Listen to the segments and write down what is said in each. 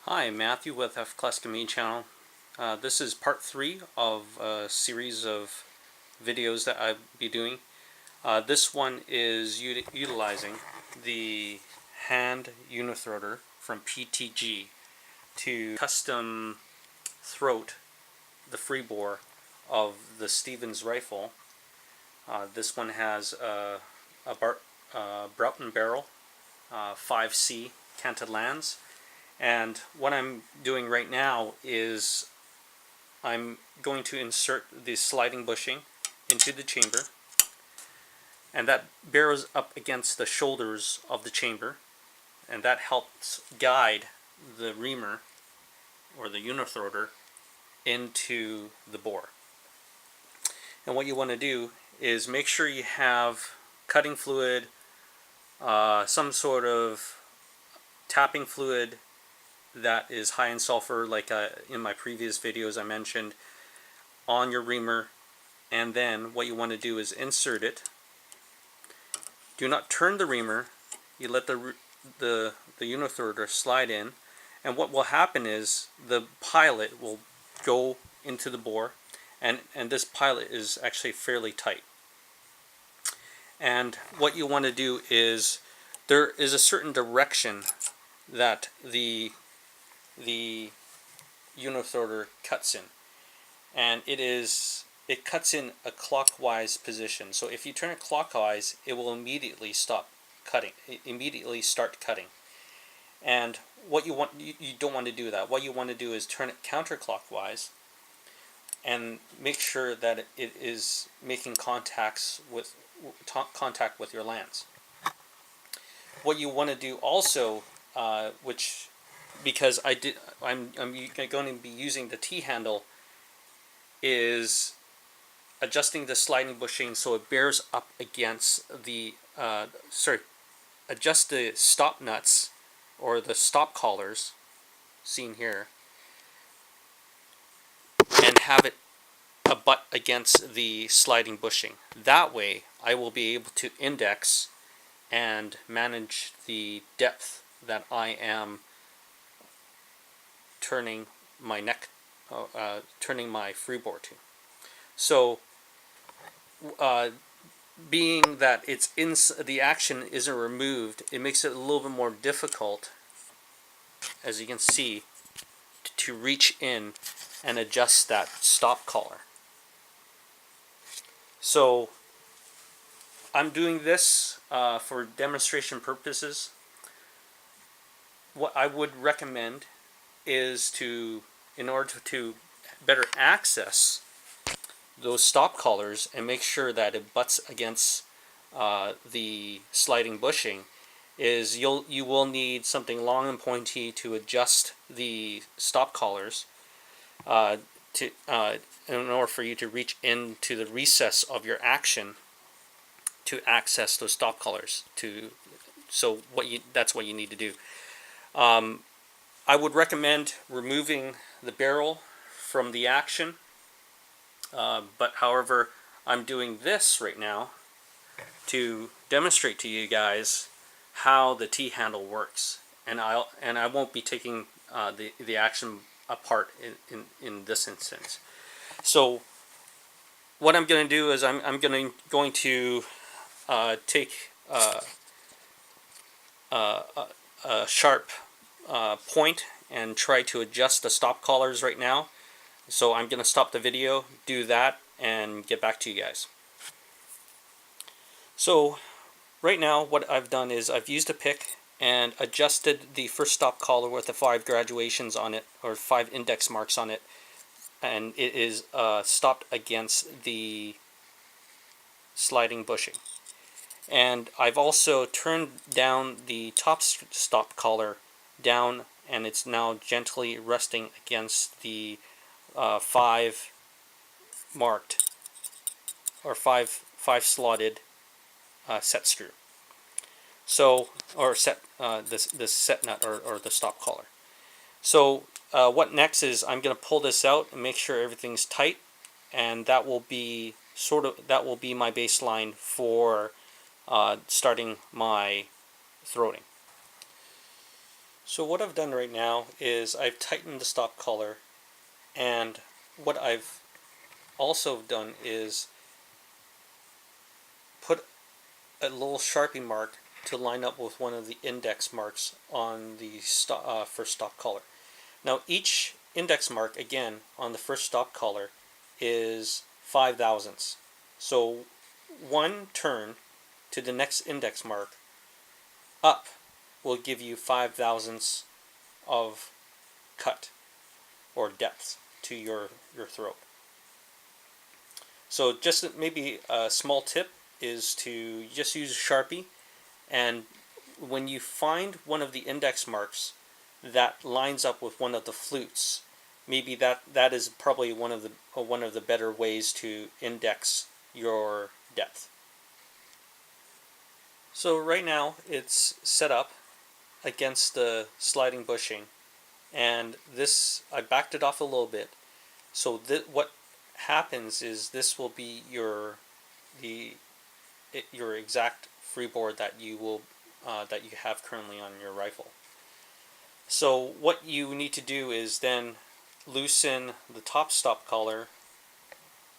Hi, Matthew with F channel. This is part 3 of a series of videos that I'll be doing. This one is utilizing the hand Uni-throater from PTG to custom throat the freebore of the Stevens rifle. This one has a Broughton barrel, 5C canted lands. And what I'm doing right now is I'm going to insert the sliding bushing into the chamber, and that bears up against the shoulders of the chamber, and that helps guide the reamer or the Uni-throater into the bore. And what you want to do is make sure you have cutting fluid, some sort of tapping fluid that is high in sulfur, like in my previous videos I mentioned, on your reamer. And then what you want to do is insert it. Do not turn the reamer. You let the Uni-throater slide in, and what will happen is the pilot will go into the bore, and this pilot is actually fairly tight. And what you want to do is there is a certain direction that the Uni-throater cuts in, and it cuts in a clockwise position. So if you turn it clockwise, it will immediately start cutting. And what you don't want to do that. What you want to do is turn it counterclockwise and make sure that it is making contact with your lands. What you want to do also, because I'm going to be using the T-handle, is adjusting the sliding bushing so it bears up against the adjust the stop nuts or the stop collars seen here, and have it butt against the sliding bushing. That way I will be able to index and manage the depth that I am turning my turning my freebore to. So being that it's the action isn't removed, it makes it a little bit more difficult, as you can see, to reach in and adjust that stop collar. So I'm doing this for demonstration purposes. What I would recommend is in order to better access those stop collars and make sure that it butts against the sliding bushing, is you will need something long and pointy to adjust the stop collars in order for you to reach into the recess of your action to access those stop collars. So that's what you need to do. I would recommend removing the barrel from the action, but however, I'm doing this right now to demonstrate to you guys how the T-handle works, and I won't be taking the action apart in this instance. So what I'm going to do is I'm going to take a sharp point and try to adjust the stop collars right now. So I'm going to stop the video, do that, and get back to you guys. So right now what I've done is I've used a pick and adjusted the first stop collar with the 5 graduations on it, or 5 index marks on it, and it is stopped against the sliding bushing. And I've also turned down the top stop collar down, and it's now gently resting against the 5 marked or 5 slotted set screw. So, or set this set nut or the stop collar. So what next is I'm going to pull this out and make sure everything's tight, and that will be my baseline for starting my throating. So what I've done right now is I've tightened the stock collar, and what I've also done is put a little Sharpie mark to line up with one of the index marks on the first stock collar. Now each index mark, again, on the first stock collar is 5 thousandths. So one turn to the next index mark up will give you 5 thousandths of cut or depth to your throat. So just maybe a small tip is to just use a Sharpie, and when you find one of the index marks that lines up with one of the flutes, maybe that is probably one of the better ways to index your depth. So right now it's set up against the sliding bushing, and this, I backed it off a little bit. So what happens is this will be your exact freebore that you have currently on your rifle. So what you need to do is then loosen the top stop collar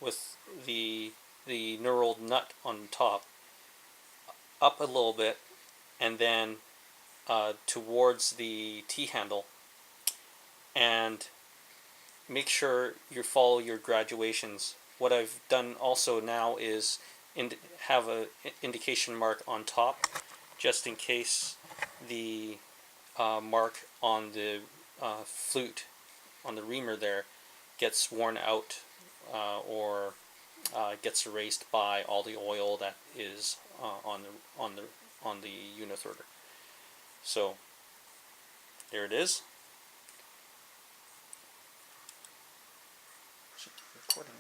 with the knurled nut on the top up a little bit, and then towards the T-handle, and make sure you follow your graduations. What I've done also now is have a indication mark on top, just in case the mark on the flute on the reamer there gets worn out or gets erased by all the oil that is on the Uni-throater. So there it is. Recording.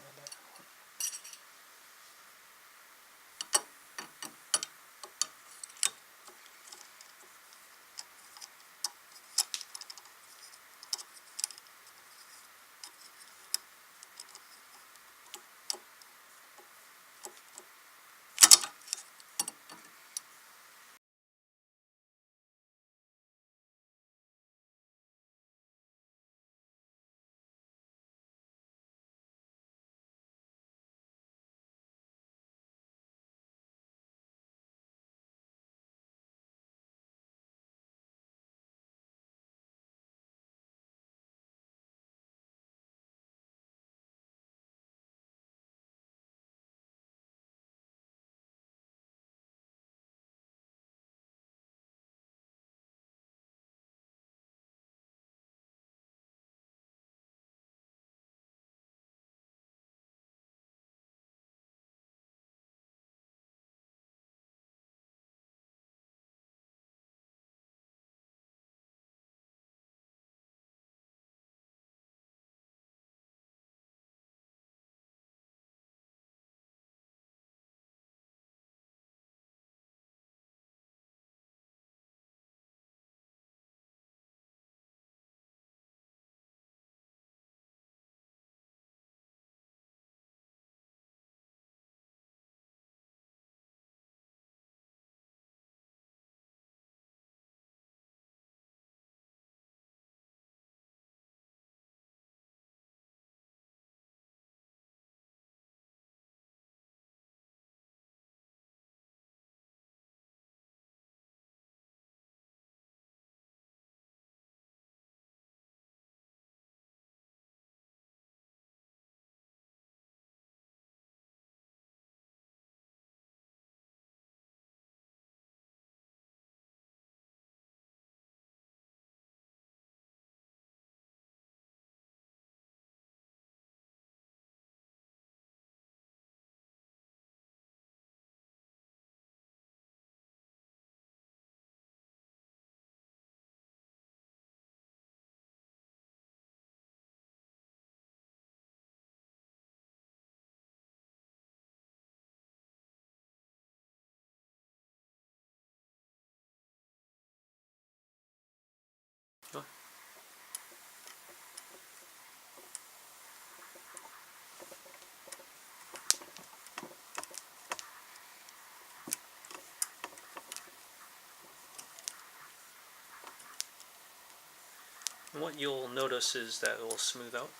And what you'll notice is that it will smooth out,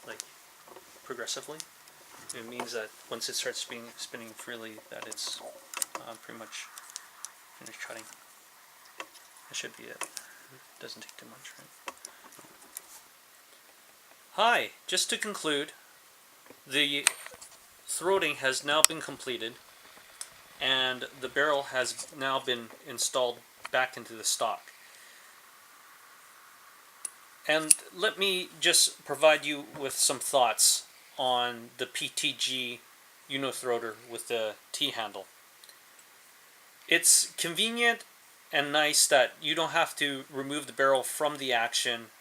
like progressively. It means that once it starts spinning freely, that it's pretty much finished cutting. That should be it. Doesn't take too much, right? Hi, just to conclude, the throating has now been completed, and the barrel has now been installed back into the stock. And let me just provide you with some thoughts on the PTG Uni-throater with the T-handle. It's convenient and nice that you don't have to remove the barrel from the action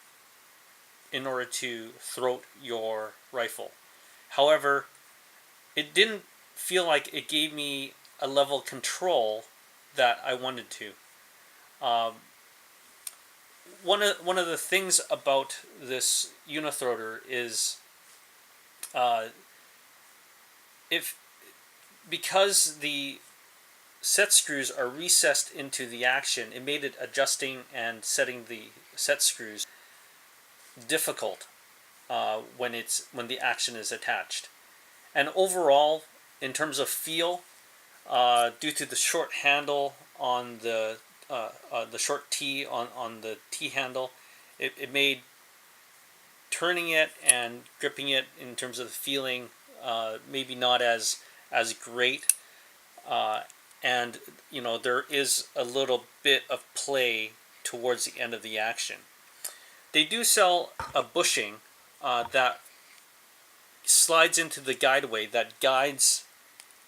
in order to throat your rifle. However, it didn't feel like it gave me a level of control that I wanted to. One of the things about this Uni-throater is because the set screws are recessed into the action, it made it adjusting and setting the set screws difficult when the action is attached. And overall, in terms of feel, due to the short handle on the short T on the T handle, it made turning it and gripping it in terms of the feeling maybe not as great. And there is a little bit of play towards the end of the action. They do sell a bushing that slides into the guideway that guides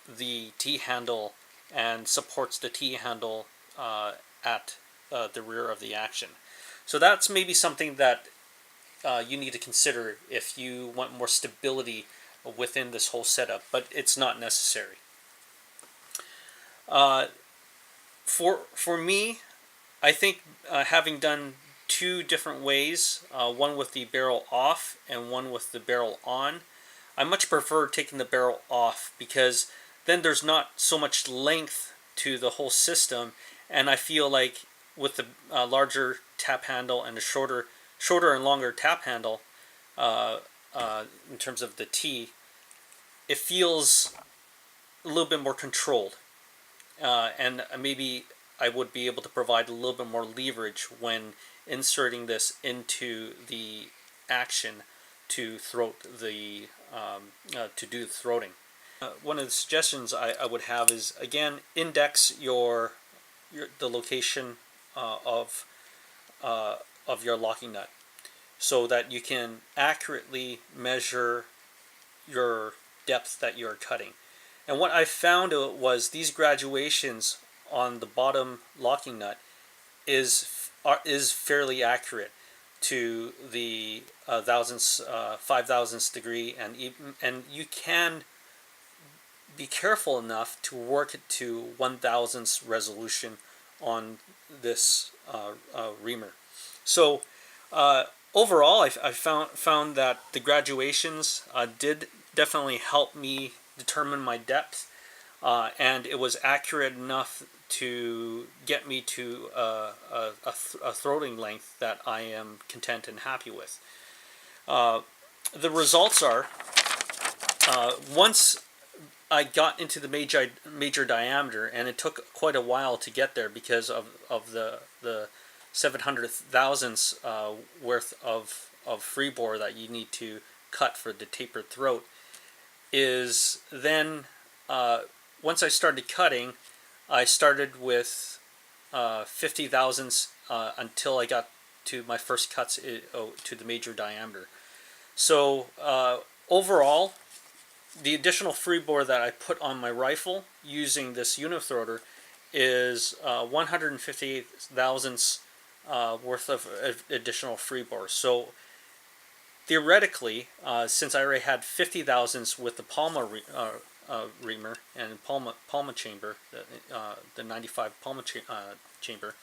the T-handle and supports the T-handle at the rear of the action. So that's maybe something that you need to consider if you want more stability within this whole setup, but it's not necessary. For me, I think having done two different ways, one with the barrel off and one with the barrel on, I much prefer taking the barrel off because then there's not so much length to the whole system, and I feel like with the larger tap handle and a shorter and longer tap handle in terms of the T, it feels a little bit more controlled. And maybe I would be able to provide a little bit more leverage when inserting this into the action to throat the to do the throating. One of the suggestions I would have is, again, index the location of your locking nut so that you can accurately measure your depth that you're cutting. And what I found was these graduations on the bottom locking nut is fairly accurate to the 5,000th degree, and you can be careful enough to work it to 1,000th resolution on this reamer. So overall, I found that the graduations did definitely help me determine my depth, and it was accurate enough to get me to a throating length that I am content and happy with. The results are, once I got into the major diameter, and it took quite a while to get there because of the 700 thousandths worth of freebore that you need to cut for the tapered throat, is then once I started cutting, I started with 50 thousandths until I got to my first cuts to the major diameter. So overall, the additional freebore that I put on my rifle using this Uni-throater is 158 thousandths worth of additional freebore. So theoretically, since I already had 50 thousandths with the Palma reamer and Palma chamber, the 95 Palma chamber,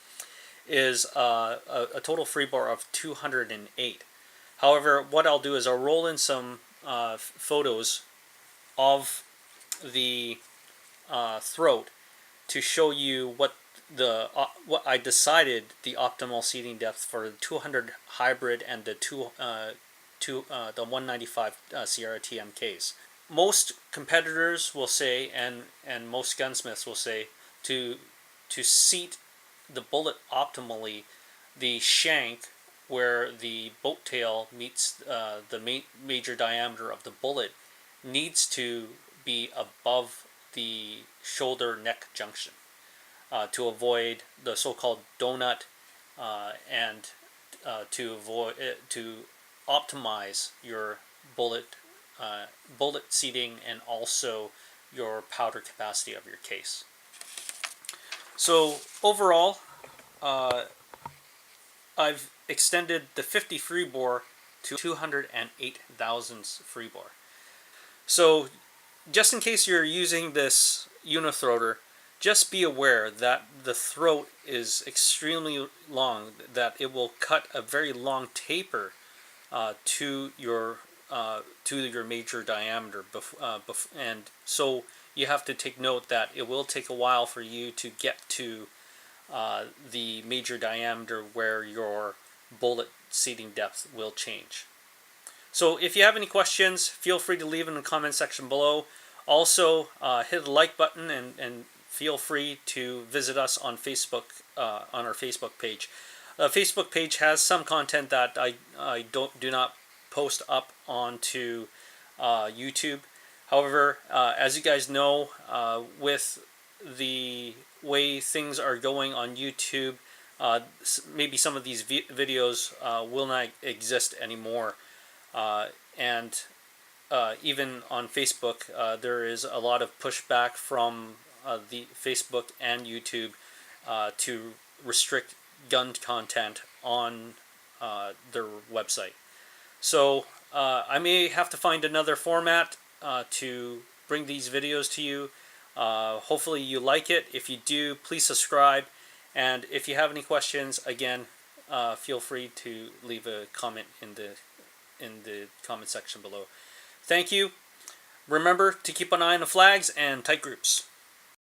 is a total freebore of 208. However, what I'll do is I'll roll in some photos of the throat to show you what what I decided the optimal seating depth for the 200 hybrid and the the 195 CRT MKs. Most competitors will say, and most gunsmiths will say, to seat the bullet optimally, the shank where the boat tail meets the major diameter of the bullet needs to be above the shoulder neck junction to avoid the so-called donut and to optimize your bullet seating and also your powder capacity of your case. So overall, I've extended the 50 freebore to 208 thousandths freebore. So just in case you're using this Uni-throater, just be aware that the throat is extremely long, that it will cut a very long taper to your major diameter, and so you have to take note that it will take a while for you to get to the major diameter where your bullet seating depth will change. So if you have any questions, feel free to leave in the comment section below. Also, hit the like button and feel free to visit us on Facebook, on our Facebook page. The Facebook page has some content that I do not post up onto YouTube. However, as you guys know, with the way things are going on YouTube, maybe some of these videos will not exist anymore. And even on Facebook, there is a lot of pushback from the Facebook and YouTube to restrict gun content on their website. So I may have to find another format to bring these videos to you. Hopefully you like it. If you do, please subscribe. And if you have any questions, again, feel free to leave a comment in the comment section below. Thank you. Remember to keep an eye on the flags and tight groups.